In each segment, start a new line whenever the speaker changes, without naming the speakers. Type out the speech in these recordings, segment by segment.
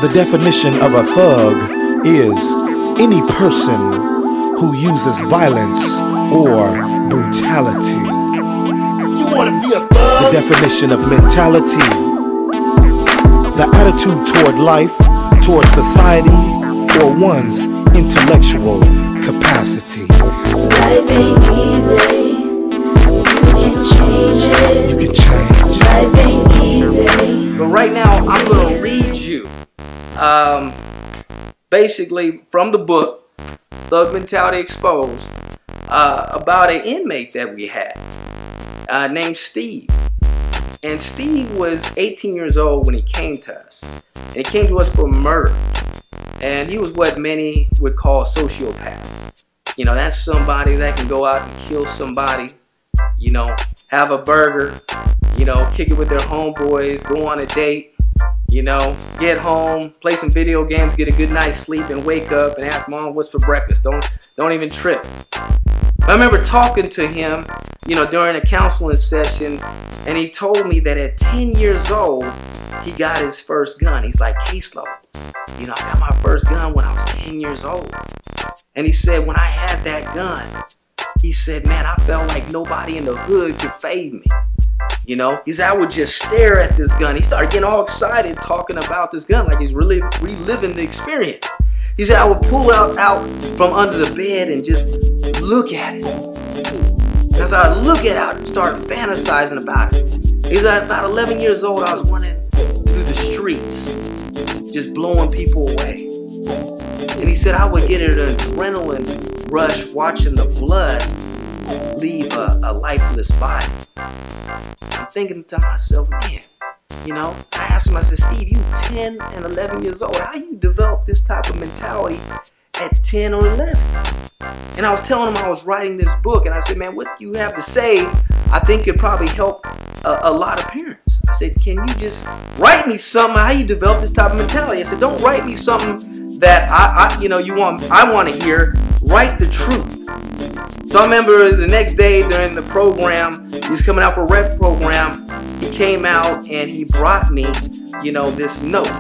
The definition of a thug is any person who uses violence or brutality.
You want to be a thug?
The definition of mentality, the attitude toward life, toward society, or one's intellectual capacity.
Life ain't easy. You can change it.
You can change.
Life ain't easy.
But right now, I'm going to read you basically from the book, Thug Mentality Exposed, about an inmate that we had named Steve. And Steve was 18 years old when he came to us. And he came to us for murder. And he was what many would call a sociopath. You know, that's somebody that can go out and kill somebody, you know, have a burger, you know, kick it with their homeboys, go on a date, you know, get home, play some video games, get a good night's sleep, and wake up and ask mom what's for breakfast. Don't even trip. I remember talking to him, you know, during a counseling session, and he told me that at 10 years old, he got his first gun. He's like, K-Slow, you know, I got my first gun when I was 10 years old. And he said, when I had that gun, he said, man, I felt like nobody in the hood could fade me. You know, he said, I would just stare at this gun. He started getting all excited talking about this gun, like he's really reliving the experience. He said, I would pull out from under the bed and just look at it. As I look at it, I would start fantasizing about it. He said, about 11 years old, I was running through the streets, just blowing people away. And he said, I would get an adrenaline rush watching the blood leave a lifeless body. I'm thinking to myself, man, you know, I asked him, I said, Steve, you 10 and 11 years old. How you develop this type of mentality at 10 or 11? And I was telling him I was writing this book, and I said, man, what you have to say, I think could probably help a lot of parents. I said, can you just write me something, how you develop this type of mentality? I said, don't write me something that I want to hear. Write the truth. So I remember the next day during the program, he was coming out for a rep program. He came out and he brought me, you know, this note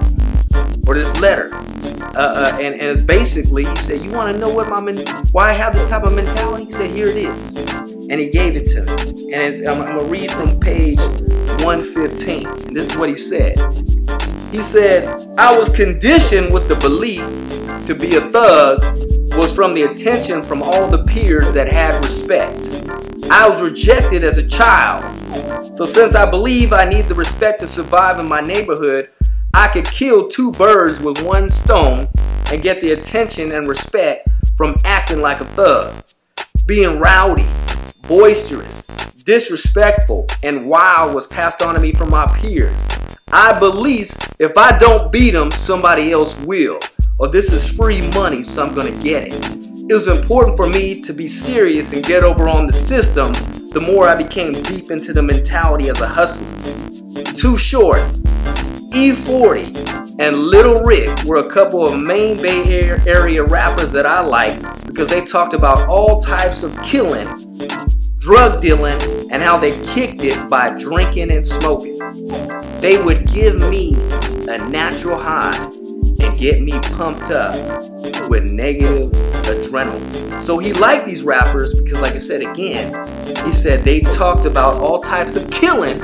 or this letter. And it's basically, he said, you want to know why I have this type of mentality? He said, here it is. And he gave it to me. And I'm going to read from page 115. And this is what he said. He said, I was conditioned with the belief to be a thug was from the attention from all the peers that had respect. I was rejected as a child. So since I believe I need the respect to survive in my neighborhood, I could kill 2 birds with 1 stone and get the attention and respect from acting like a thug. Being rowdy, boisterous, disrespectful, and wild was passed on to me from my peers. I believe if I don't beat them, somebody else will. Or this is free money, so I'm gonna get it. It was important for me to be serious and get over on the system the more I became deep into the mentality as a hustler. Too Short, E40, and Little Rick were a couple of main Bay Area rappers that I liked because they talked about all types of killing, drug dealing, and how they kicked it by drinking and smoking. They would give me a natural high and get me pumped up with negative adrenaline. So he liked these rappers because, like I said again, he said they talked about all types of killing,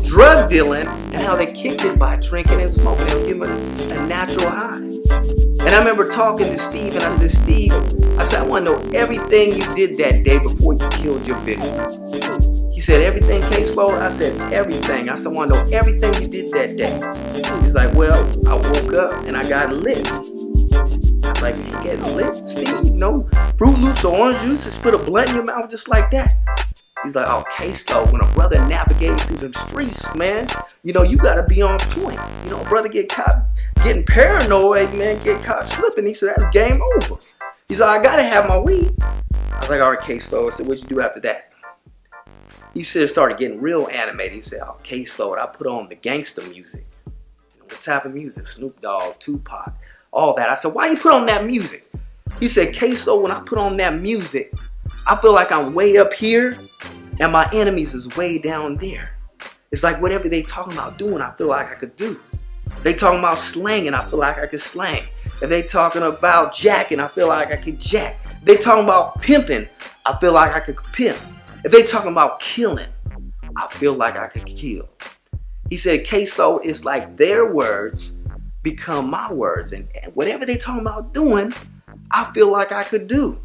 drug dealing, and how they kicked it by drinking and smoking. They would give him a natural high. And I remember talking to Steve, and I said, Steve, I want to know everything you did that day before you killed your victim. He said, everything, K-Slow? I said, everything. I said, I want to know everything you did that day. He's like, well, I woke up and I got lit. I was like, you get lit, Steve? No Fruit Loops or orange juice and spit a blunt in your mouth just like that? He's like, oh, K-Slow, when a brother navigating through them streets, man, you know, you got to be on point. You know, a brother get caught getting paranoid, man, get caught slipping. He said, that's game over. He's like, I got to have my weed. I was like, all right, K-Slow. I said, what'd you do after that? He said, started getting real animated. He said, oh, K-Slow, I put on the gangsta music. You know, what type of music? Snoop Dogg, Tupac, all that. I said, why you put on that music? He said, K-Slow, when I put on that music, I feel like I'm way up here and my enemies is way down there. It's like whatever they talking about doing, I feel like I could do. They talking about slanging, I feel like I could slang. If they talking about jacking, I feel like I could jack. If they talking about pimping, I feel like I could pimp. If they talking about killing, I feel like I could kill. He said, K-Slow, it's like their words become my words. And whatever they talking about doing, I feel like I could do.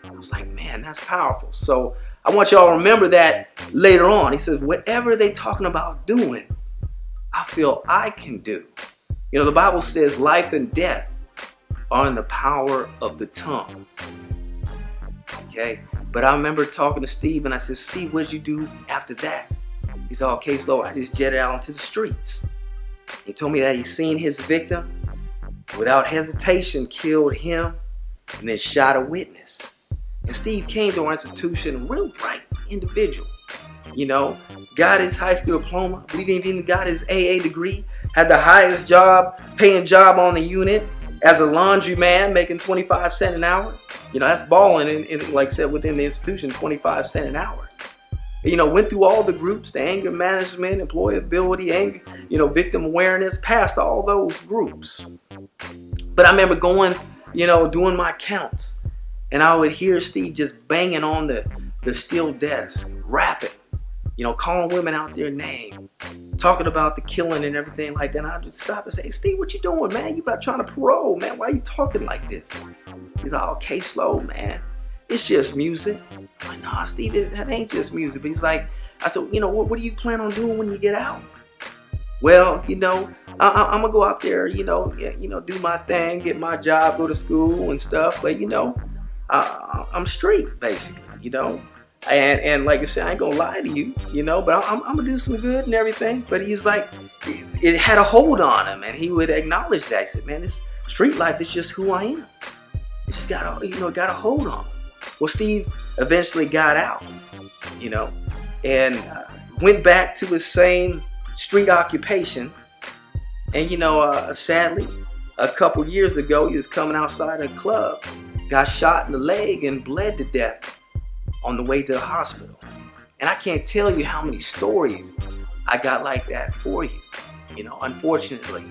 I was like, man, that's powerful. So I want y'all to remember that later on. He says, whatever they talking about doing, I feel I can do. You know, the Bible says life and death are in the power of the tongue. Okay? But I remember talking to Steve, and I said, Steve, what did you do after that? He said, okay, Slow, I just jetted out into the streets. He told me that he seen his victim, without hesitation killed him, and then shot a witness. And Steve came to our institution, a real bright individual. You know, got his high school diploma, I believe he even got his AA degree, had the highest paying job on the unit as a laundryman, making 25 cents an hour. You know, that's balling, in, like I said, within the institution, 25 cents an hour. You know, went through all the groups, the anger management, employability, anger, you know, victim awareness, passed all those groups. But I remember going, you know, doing my counts, and I would hear Steve just banging on the steel desk, rapping, you know, calling women out their name, talking about the killing and everything like that. And I'd just stop and say, hey, Steve, what you doing, man? You about trying to parole, man. Why are you talking like this? He's like, okay, Slow, man. It's just music. I'm like, nah, Steve, that ain't just music. But he's like, I said, you know, what do you plan on doing when you get out? Well, you know, I'm gonna go out there, you know, do my thing, get my job, go to school and stuff. But you know, I'm straight, basically, you know. And like I said, I ain't gonna lie to you, you know, but I'm gonna do some good and everything. But he's like, it had a hold on him, and he would acknowledge that. He said, man, this street life is just who I am. It just got a hold on me. Well, Steve eventually got out, you know, and went back to his same street occupation. And, you know, sadly, a couple years ago, he was coming outside a club, got shot in the leg and bled to death on the way to the hospital. And I can't tell you how many stories I got like that for you, you know, unfortunately.